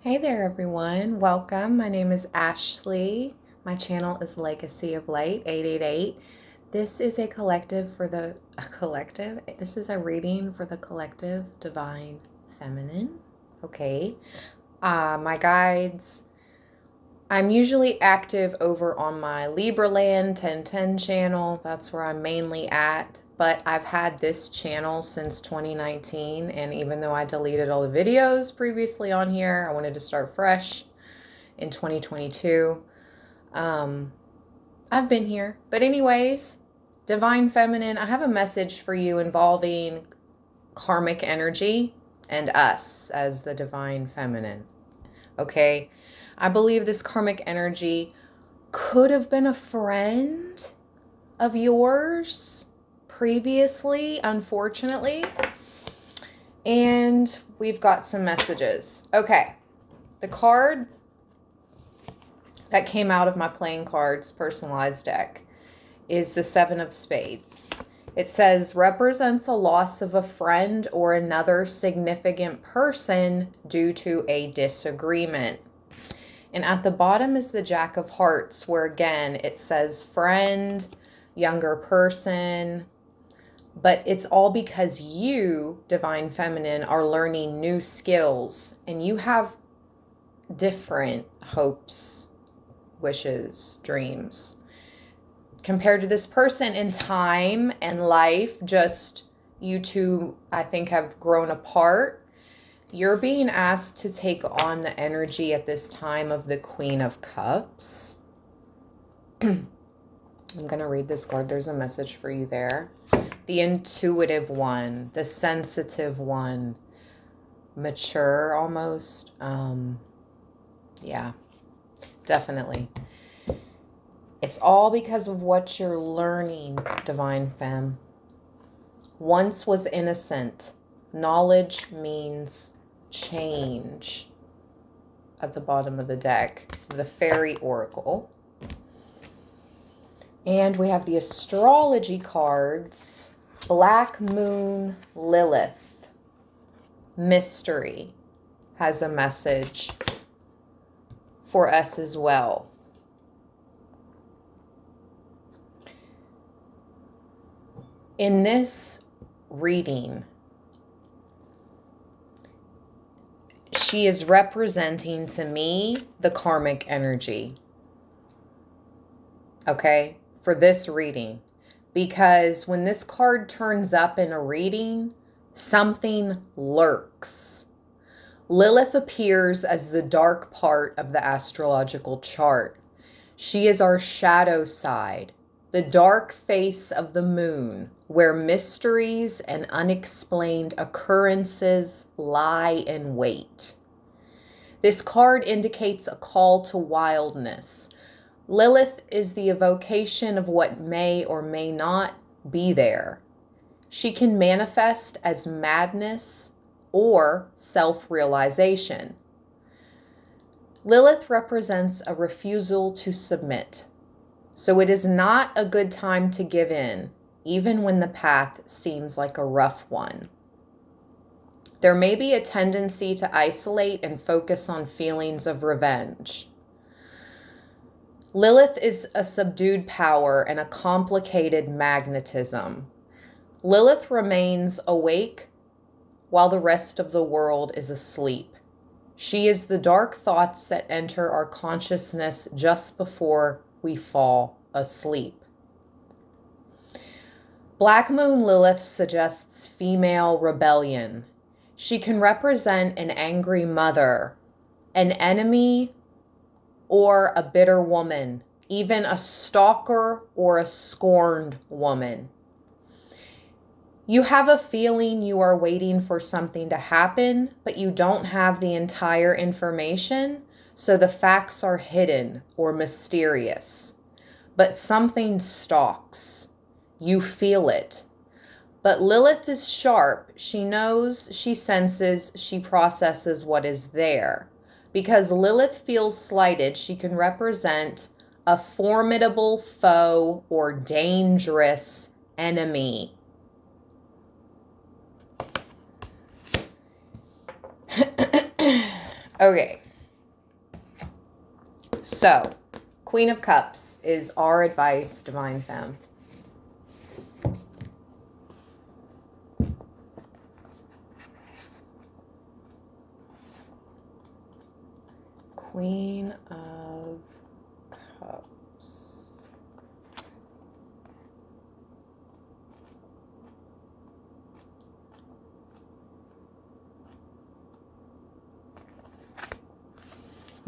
Hey there, everyone. Welcome. My name is Ashley. My channel is Legacy of Light 888. This is a collective for the collective. This is a reading for the collective divine feminine. Okay. My guides. I'm usually active over on my Libraland 1010 channel. That's where I'm mainly at. But I've had this channel since 2019, and even though I deleted all the videos previously on here, I wanted to start fresh in 2022. I've been here. But anyways, Divine Feminine, I have a message for you involving karmic energy and us as the Divine Feminine. Okay? I believe this karmic energy could have been a friend of yours previously, unfortunately. And we've got some messages. Okay. The card that came out of my playing cards personalized deck is the Seven of Spades. It says represents a loss of a friend or another significant person due to a disagreement. And at the bottom is the Jack of Hearts, where again it says friend, younger person. But it's all because you, Divine Feminine, are learning new skills and you have different hopes, wishes, dreams. Compared to this person in time and life, just you two, I think, have grown apart. You're being asked to take on the energy at this time of the Queen of Cups. I'm going to read this card. There's a message for you there. The intuitive one, the sensitive one, mature almost. Yeah, definitely. It's all because of what you're learning, Divine Femme. Once was innocent. Knowledge means change. At the bottom of the deck, the Fairy Oracle. And we have the astrology cards. Black Moon Lilith. Mystery has a message for us as well. In this reading, she is representing to me the karmic energy. Okay? For this reading. Because when this card turns up in a reading, something lurks. Lilith appears as the dark part of the astrological chart. She is our shadow side, the dark face of the moon, where mysteries and unexplained occurrences lie in wait. This card indicates a call to wildness. Lilith is the evocation of what may or may not be there. She can manifest as madness or self-realization. Lilith represents a refusal to submit. So it is not a good time to give in, even when the path seems like a rough one. There may be a tendency to isolate and focus on feelings of revenge. Lilith is a subdued power and a complicated magnetism. Lilith remains awake while the rest of the world is asleep. She is the dark thoughts that enter our consciousness just before we fall asleep. Black Moon Lilith suggests female rebellion. She can represent an angry mother, an enemy, or a bitter woman, even a stalker or a scorned woman. You have a feeling you are waiting for something to happen, but you don't have the entire information, so the facts are hidden or mysterious. But something stalks. You feel it. But Lilith is sharp. She knows, she senses, she processes what is there. Because Lilith feels slighted, she can represent a formidable foe or dangerous enemy. Okay. So, Queen of Cups is our advice, Divine Femme. Queen of Cups.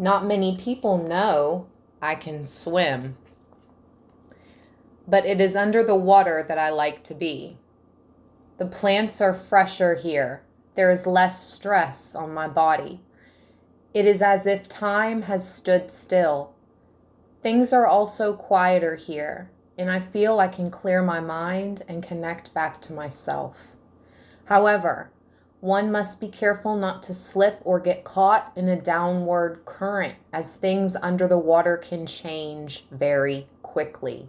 Not many people know I can swim, but it is under the water that I like to be. The plants are fresher here. There is less stress on my body. It is as if time has stood still. Things are also quieter here, and I feel I can clear my mind and connect back to myself. However, one must be careful not to slip or get caught in a downward current, as things under the water can change very quickly.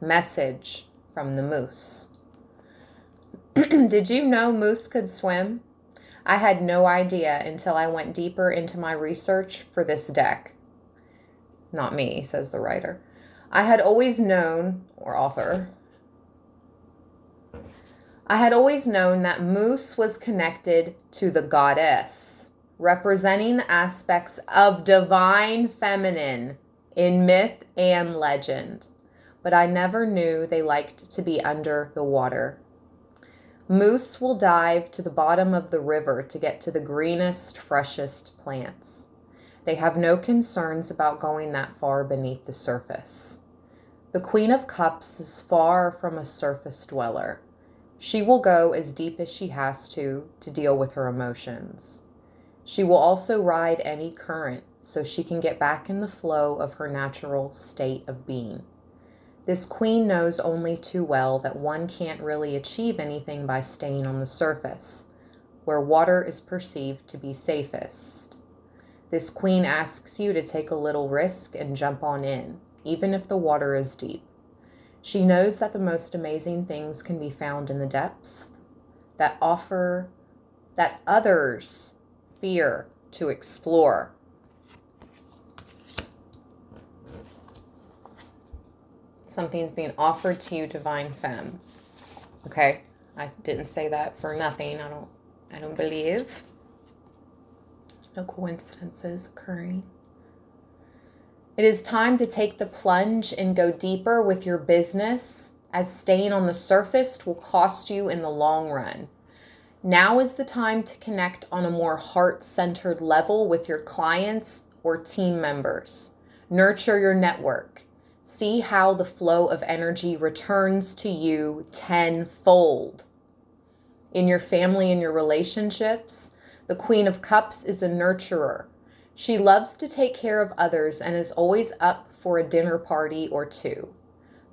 Message from the moose. Did you know moose could swim? I had no idea until I went deeper into my research for this deck. Not me, says the writer. I had always known, or author, I had always known that moose was connected to the goddess, representing the aspects of divine feminine in myth and legend, but I never knew they liked to be under the water. Moose will dive to the bottom of the river to get to the greenest, freshest plants. They have no concerns about going that far beneath the surface. The Queen of Cups is far from a surface dweller. She will go as deep as she has to deal with her emotions. She will also ride any current so she can get back in the flow of her natural state of being. This queen knows only too well that one can't really achieve anything by staying on the surface, where water is perceived to be safest. This queen asks you to take a little risk and jump on in, even if the water is deep. She knows that the most amazing things can be found in the depths that others fear to explore. Something's being offered to you, Divine Femme. Okay, I didn't say that for nothing. I don't believe. No coincidences occurring. It is time to take the plunge and go deeper with your business, as staying on the surface will cost you in the long run. Now is the time to connect on a more heart-centered level with your clients or team members. Nurture your network. See how the flow of energy returns to you tenfold. In your family and your relationships, the Queen of Cups is a nurturer. She loves to take care of others and is always up for a dinner party or two.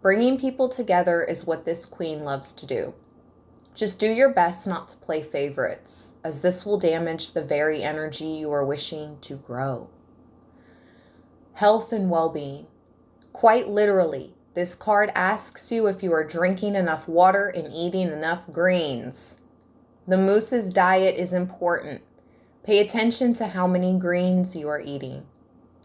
Bringing people together is what this queen loves to do. Just do your best not to play favorites, as this will damage the very energy you are wishing to grow. Health and well-being. Quite literally, this card asks you if you are drinking enough water and eating enough greens. The moose's diet is important. Pay attention to how many greens you are eating.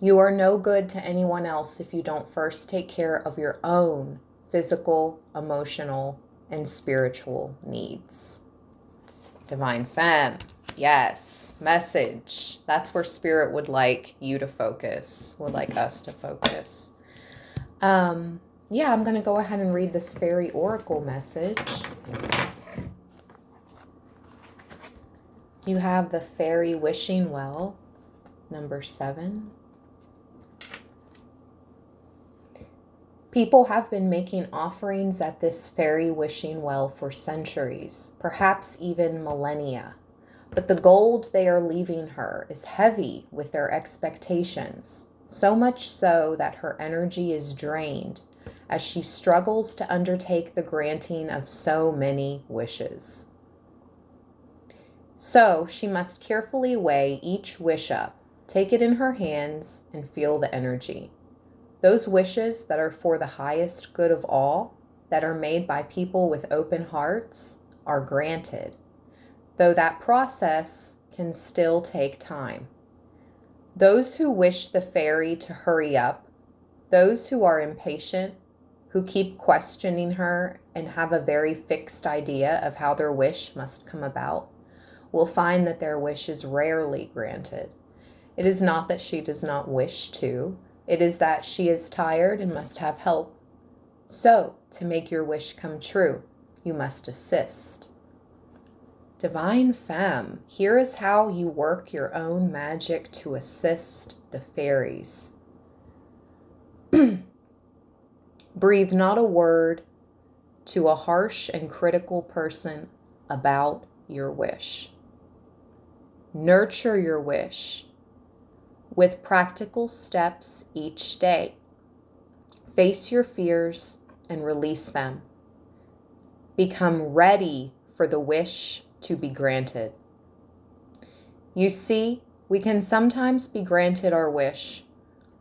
You are no good to anyone else if you don't first take care of your own physical, emotional, and spiritual needs. Divine Femme, yes, message. That's where Spirit would like you to focus, would like us to focus. I'm going to go ahead and read this fairy oracle message. You have the Fairy Wishing Well, number 7. People have been making offerings at this fairy wishing well for centuries, perhaps even millennia. But the gold they are leaving her is heavy with their expectations, so much so that her energy is drained as she struggles to undertake the granting of so many wishes. So she must carefully weigh each wish up, take it in her hands, and feel the energy. Those wishes that are for the highest good of all, that are made by people with open hearts, are granted, though that process can still take time. Those who wish the fairy to hurry up, those who are impatient, who keep questioning her and have a very fixed idea of how their wish must come about, will find that their wish is rarely granted. It is not that she does not wish to, it is that she is tired and must have help. So, to make your wish come true, you must assist. Divine Femme, here is how you work your own magic to assist the fairies. Breathe not a word to a harsh and critical person about your wish. Nurture your wish with practical steps each day. Face your fears and release them. Become ready for the wish to be granted. You see, we can sometimes be granted our wish,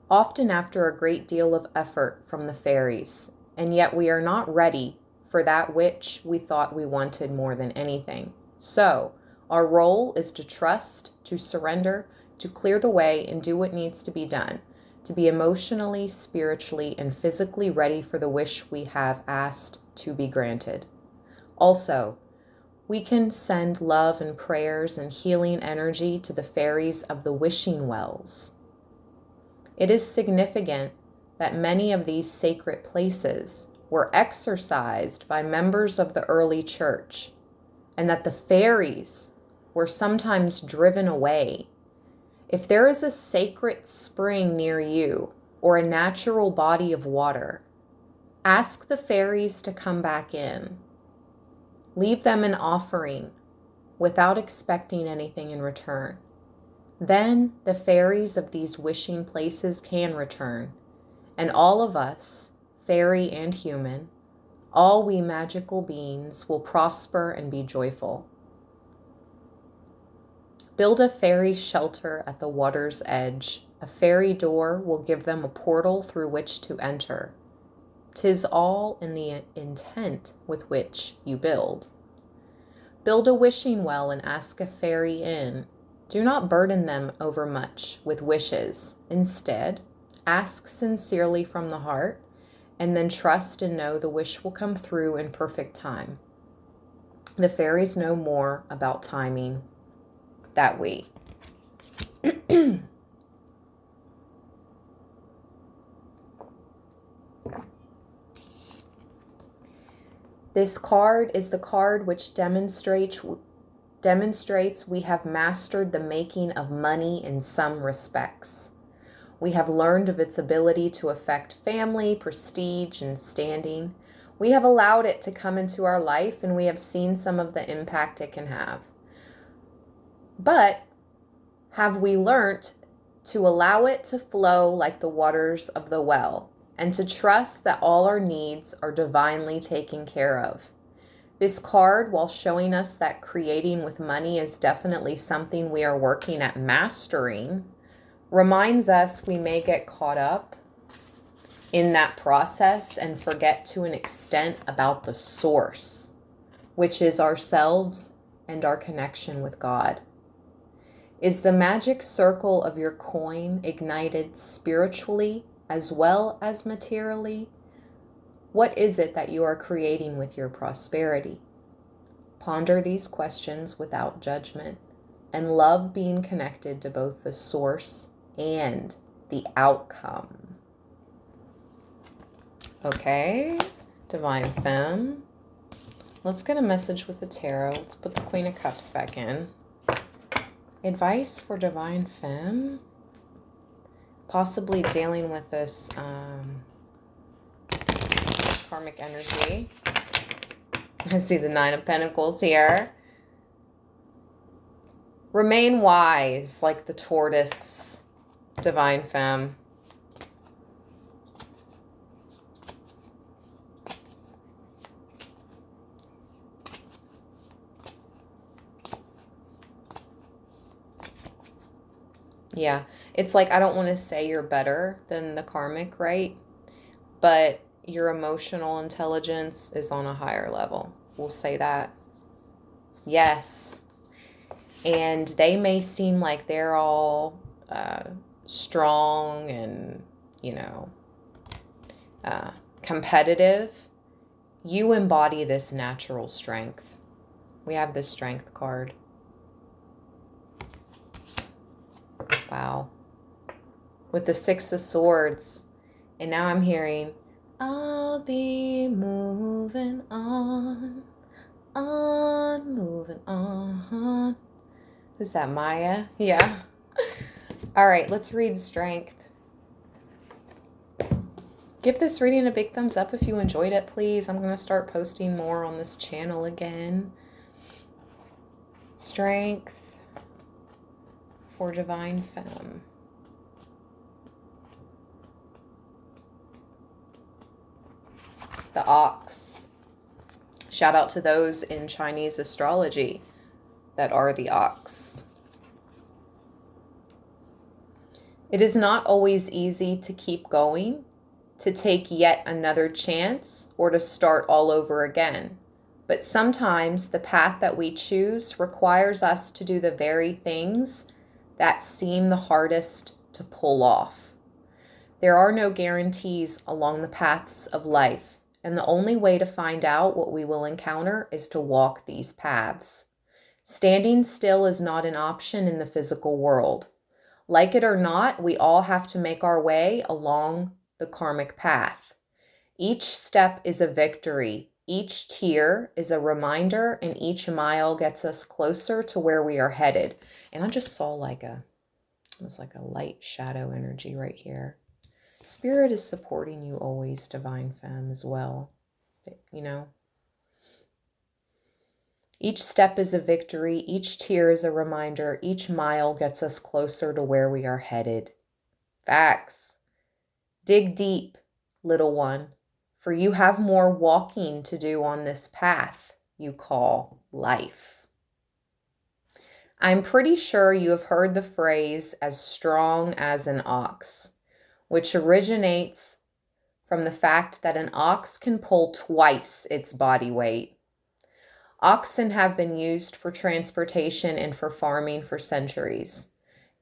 often after a great deal of effort from the fairies, and yet we are not ready for that which we thought we wanted more than anything. So, our role is to trust, to surrender, to clear the way and do what needs to be done, to be emotionally, spiritually, and physically ready for the wish we have asked to be granted. Also, we can send love and prayers and healing energy to the fairies of the wishing wells. It is significant that many of these sacred places were exorcised by members of the early church, and that the fairies were sometimes driven away. If there is a sacred spring near you or a natural body of water, ask the fairies to come back in. Leave them an offering without expecting anything in return. Then the fairies of these wishing places can return, and all of us, fairy and human, all we magical beings will prosper and be joyful. Build a fairy shelter at the water's edge. A fairy door will give them a portal through which to enter. 'Tis all in the intent with which you build. Build a wishing well and ask a fairy in. Do not burden them overmuch with wishes. Instead, ask sincerely from the heart, and then trust and know the wish will come through in perfect time. The fairies know more about timing that we. This card is the card which demonstrates we have mastered the making of money in some respects. We have learned of its ability to affect family, prestige, and standing. We have allowed it to come into our life, and we have seen some of the impact it can have. But have we learnt to allow it to flow like the waters of the well, and to trust that all our needs are divinely taken care of? This card, while showing us that creating with money is definitely something we are working at mastering, reminds us we may get caught up in that process and forget to an extent about the source, which is ourselves and our connection with God. Is the magic circle of your coin ignited spiritually as well as materially? What is it that you are creating with your prosperity? Ponder these questions without judgment and love being connected to both the source and the outcome. Okay, Divine Femme. Let's get a message with the tarot. Let's put the Queen of Cups back in. Advice for Divine Femme. Possibly dealing with this karmic energy. I see the Nine of Pentacles here. Remain wise like the tortoise, Divine Femme. Yeah, it's like I don't want to say you're better than the karmic, right? But your emotional intelligence is on a higher level. We'll say that. Yes. And they may seem like they're all strong and, competitive, you embody this natural strength. We have this strength card. Wow. With the Six of Swords. And now I'm hearing, I'll be moving on, moving on. Who's that, Maya? Yeah. All right, let's read strength. Give this reading a big thumbs up if you enjoyed it, please. I'm going to start posting more on this channel again. Strength for Divine Femme. The ox. Shout out to those in Chinese astrology that are the ox. It is not always easy to keep going, to take yet another chance, or to start all over again. But sometimes the path that we choose requires us to do the very things that seem the hardest to pull off. There are no guarantees along the paths of life, and the only way to find out what we will encounter is to walk these paths. Standing still is not an option in the physical world. Like it or not, we all have to make our way along the karmic path. Each step is a victory. Each tear is a reminder, and each mile gets us closer to where we are headed. And I just saw almost like a light shadow energy right here. Spirit is supporting you always, Divine Femme, as well. Each step is a victory. Each tear is a reminder. Each mile gets us closer to where we are headed. Facts. Dig deep, little one, for you have more walking to do on this path you call life. I'm pretty sure you have heard the phrase as strong as an ox, which originates from the fact that an ox can pull twice its body weight. Oxen have been used for transportation and for farming for centuries.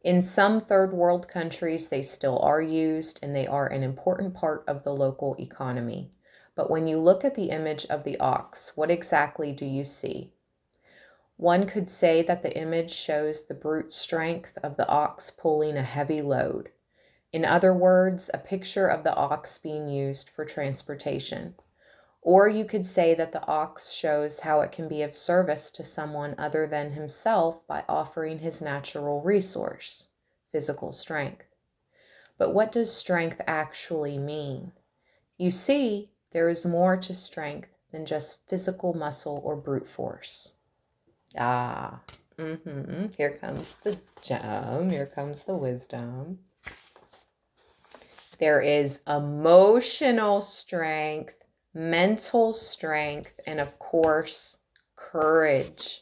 In some third world countries, they still are used, and they are an important part of the local economy. But when you look at the image of the ox, what exactly do you see? One could say that the image shows the brute strength of the ox pulling a heavy load. In other words, a picture of the ox being used for transportation. Or you could say that the ox shows how it can be of service to someone other than himself by offering his natural resource, physical strength. But what does strength actually mean? You see, there is more to strength than just physical muscle or brute force. Here comes the gem. Here comes the wisdom. There is emotional strength, mental strength, and of course, courage.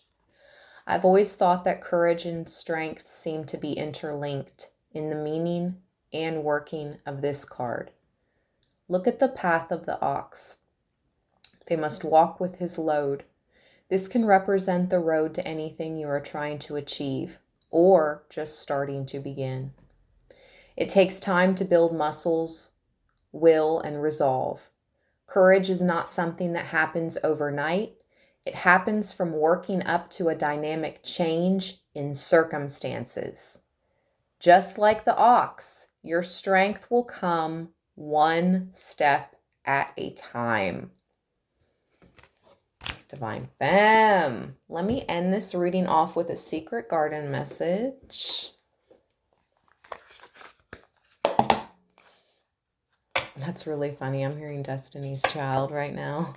I've always thought that courage and strength seem to be interlinked in the meaning and working of this card. Look at the path of the ox. They must walk with his load. This can represent the road to anything you are trying to achieve or just starting to begin. It takes time to build muscles, will, and resolve. Courage is not something that happens overnight. It happens from working up to a dynamic change in circumstances. Just like the ox, your strength will come one step at a time. Divine Femme. Let me end this reading off with a secret garden message. That's really funny. I'm hearing Destiny's Child right now.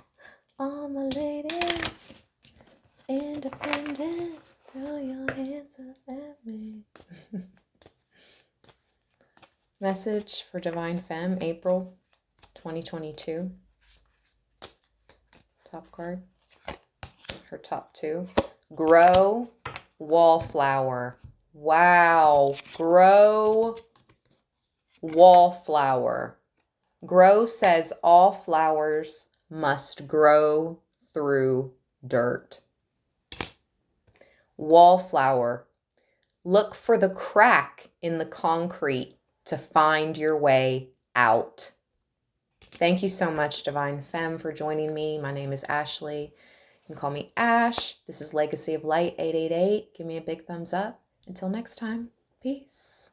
All my ladies, independent, throw your hands up at me. Message for Divine Femme, April 2022. Top card. Her top two. Grow wallflower. Wow. Grow wallflower. Grow says all flowers must grow through dirt. Wallflower. Look for the crack in the concrete to find your way out. Thank you so much, Divine Femme, for joining me. My name is Ashley. You can call me Ash. This is Legacy of Light 888. Give me a big thumbs up. Until next time, peace.